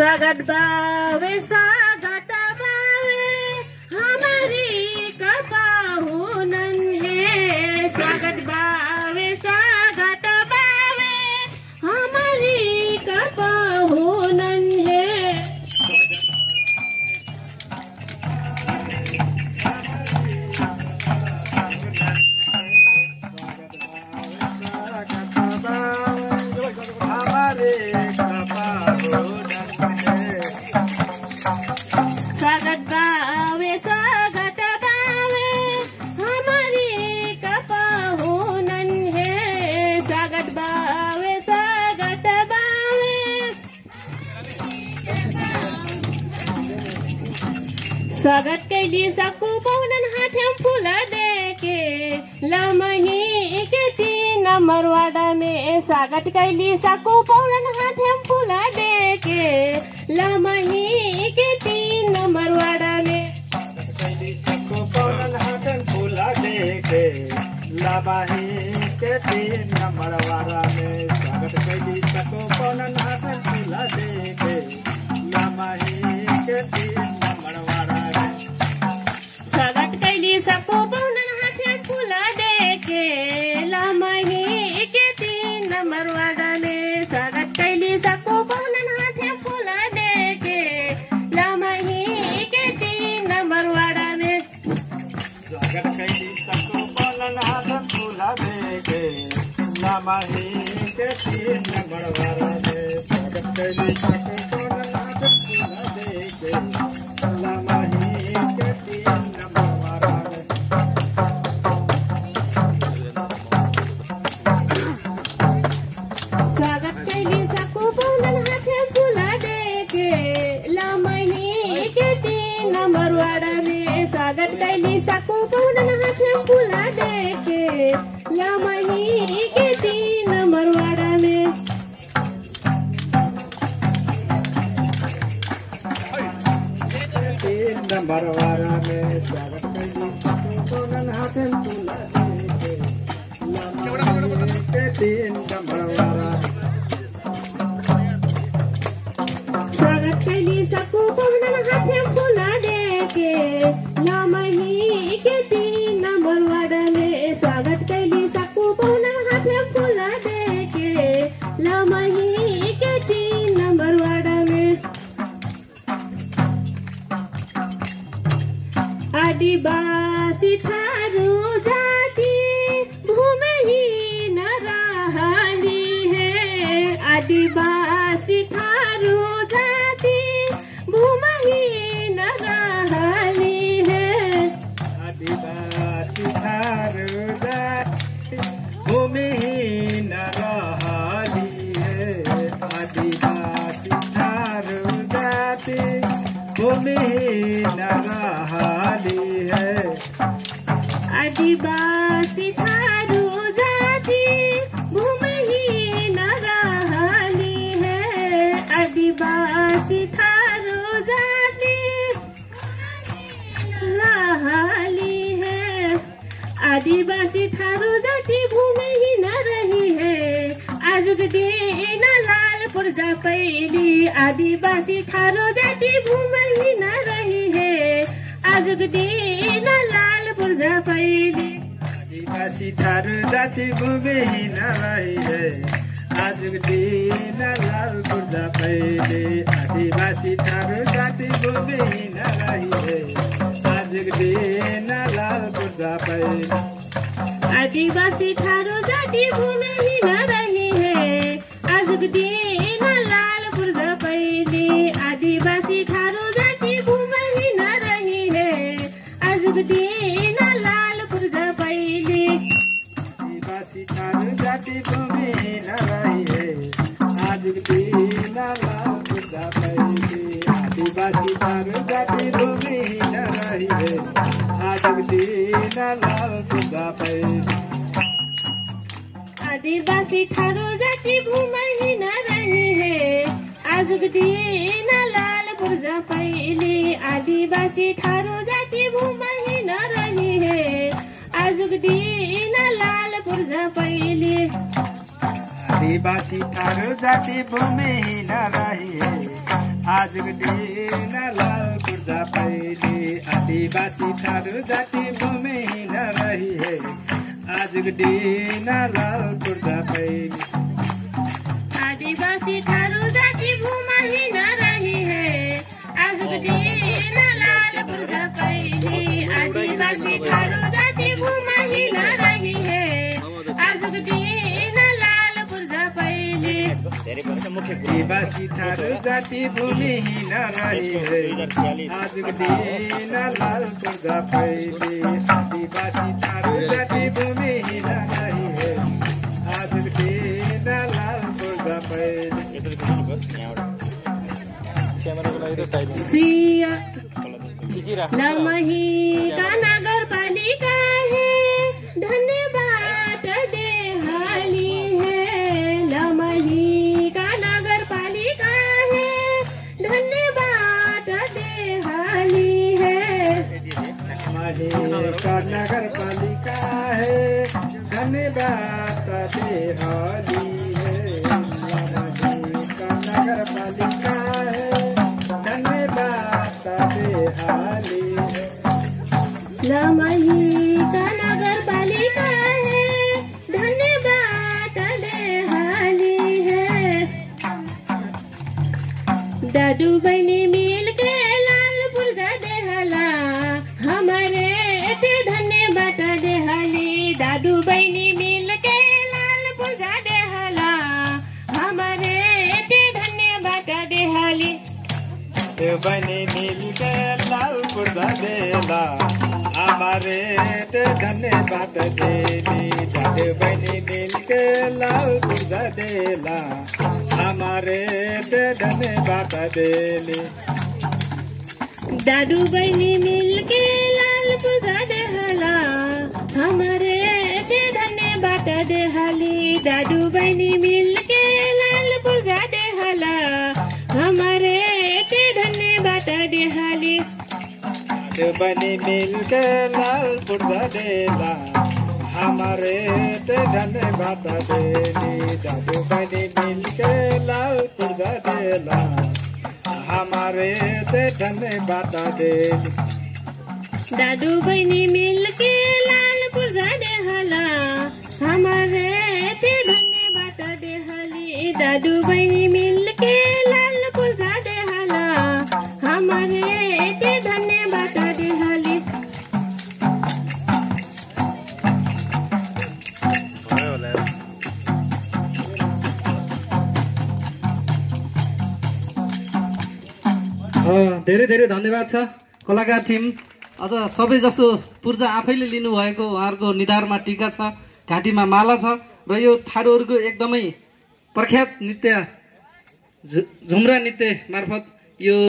स्वागत बावे हमारी कपाहुनन है। स्वागत बावे हमारी कपाहुनन है। स्वागत बावे हमारी कपाहुनन है। स्वागत बावे स्वागत कैली सकू पौनन हाथम फूला देके लमही के 3 नंबर वाड़ा में। स्वागत कैली सकू पौनन हाथम फूला देके लमही के 3 नंबर वाड़ा में। कैली सकू पौनन हाथम फूला देके लमही के 3 नंबर वाड़ा में। स्वागत कैली सकू पौनन हाथम फूला देके लमही के 3 नंबर वाड़ा में। स्वागत कैली सकू पौनन हाथम फूला देके लमही के 3 नंबर वाड़ा में। स्वागत कैली सकू पौनन हाथम फूला देके लमही के 3 नंबर वाड़ा में। स्वागत कैली सकू पौनन हाथम फूला देके लमही के 3 नंबर वाड़ा में। स्वागत कैली सकू पौनन हाथम फूला देके लमही के 3 नंबर वाड़ा में। स्वागत कैली सकू पौनन हाथम फूला देके लमही के 3 नंबर वाड़ा में। स्वागत कैली सकू पौनन हाथम फूला देके लमही के 3 नंबर वाड़ा में। 3 नंबर वाड़ा में। स्वागत कैली सकू पौनन हाथम फूला देके लमही के 3 नंबर वाड़ा में। स्वागत कैली सकू पौनन हाथम फूला देके लमही के 3 नंबर वाड़ा में। स्वागत कैली सकू पौनन हाथम फूला देके लमही के 3 नंबर वाड़ा में। आदिवासी थारू जाति भूमिहीन रहली है। आदिवासी थारू जाति भूमिहीन रहली है। आदिवासी थारू जाति भूमिहीन रहली है। आदिवासी थारू जाति भूमिहीन रहली है। आदिवासी थारू जाति भूमिहीन रहली है। आदिवासी थारू जाति रहली है। आदिवासी थारू जाति भूमिहीन रही है। आजुक दिन लाल पुर्जा पैली। आदिवासी थारू जाति भूमिहीन रही है। आजुक दिन लाल पुर्जा पैली। आदिवासी थारू जाति भूमिहीन रही है। आजुक दिन लाल पुर्जा पैली। आदिवासी थारू जाति भूमिहीन रही है। आजुक दिन लाल पुर्जा पैली। आदिवासी थारू जाति भूमिहीन रही है। आजुक दिन लाल पुर्जा पैली। आदिवासी थारू जाति भूमिहीन रही है। आजुक दिन लाल पुर्जा पैली। आदिवासी थारू जाति भूमिहीन रही है। आजुक दिन लाल पुर्जा पैली। आदिवासी थारू जाति भूमिहीन रही है। आजुक दिन लाल पुर्जा पैली। आदिवासी थारू जाति भूमिहीन रही है। आजुक दिन लाल पुर्जा पैली। आदिवासी थारू जाति भूमिहीन रही है। आजुक दिन लाल पुर्जा पैली। आदिवासी थारू जाति भूमिहीन रही है। आजको दिन लाल पूर्जा पहिले आदिवासी थारू जाति भूमिहीन रही है आजको दिन लाल पूर्जा पहिले आदिवासी थारू जाति भूमिहीन रही है आजको दिन लाल पूर्जा पहिले आदिवासी थारू जाति भूमिहीन रही है आजको दिन लाल पूर्जा पहिले आदिवासी थारू जाति भूमिहीन रही है आजको दिन लाल पूर्जा पहिले आदिवासी थारू जाति भूमिहीन रही है आजको दिन लाल पूर्जा पहिले लमही का नगरपालिका है धन्यवाद देहाली है लमही का नगरपालिका है धन्यवाद देहाली है लमही का नगरपालिका है धन्यवाद देहाली है लमही का नगरपालिका है धन्यवाद देहाली है लमही का नगरपालिका है धन्यवाद देहाली है दादू बहनी मिल के लाल पूर्जा देहला हमारे ते धन्यवाद देहाली दादू बहनी मिल के लाल पूर्जा देहला हमारे ते धन्यवाद देहाली बनी मिल के लाल पूर्जा देला हमारे ते धन्यवाद देली दादू बनी मिल के लाल पूर्जा देला हमारे ते धन्यवाद देली दादू बहनी मिल के लाल पूजा देहला हमारे ते धन्यवाद देहाली दादू बहनी मिल के लाल पूजा देहला हमारे ते धन्यवाद देहाली बनी मिल के लाल पूर्जा देला हमारे ते धन्यवाद देली दादू बनी मिल के लाल पूर्जा देला हमारे ते धन्यवाद देली दादू बहनी मिल के लाल पूर्जा देहला हमारे ते धन्यवाद देहाली दादू बहनी मिल के लाल पूर्जा देहला हमारे ते धन्यवाद देहाली धेरै धेरै धन्यवाद छ कलाकार टिम। अझ सबैजसो पूर्जा आफैले लिनुभएको उहाँहरूको निधारमा टीका छ, घाँटीमा माला छ र यो थारूहरूको एकदमै प्रख्यात नृत्य झुम्रा नृत्य मार्फत यो